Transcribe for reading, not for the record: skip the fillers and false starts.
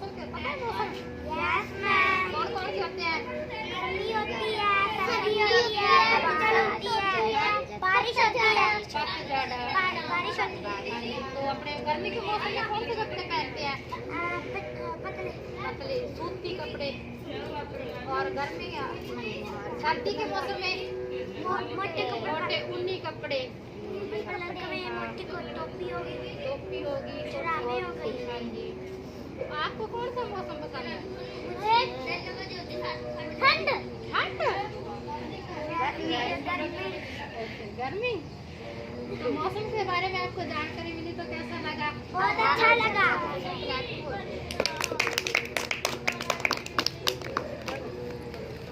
मौसम के पता है मौसम यस मैम। कौन कौन से होते हैं? गर्मी होती है, सर्दी होती है, बादल होती है, बारिश होती है, पतझड़ बारिश होती है। तो अपने गर्मी के मौसम में कौन से कपड़े पहनते हैं? पतले पतले सूती कपड़े। और गर्मी सर्दी के मौसम में मोटे कपड़े, मोटे ऊनी कपड़े। मोटी टोपी होगी, टोपी होगी, जुराबें हो गई। हाँ जी। तो आपको कौन सा मौसम पसंद है? मुझे ठंड ठंड गर्मी। तो मौसम के बारे में आपको जानकारी मिली तो कैसा लगा? बहुत अच्छा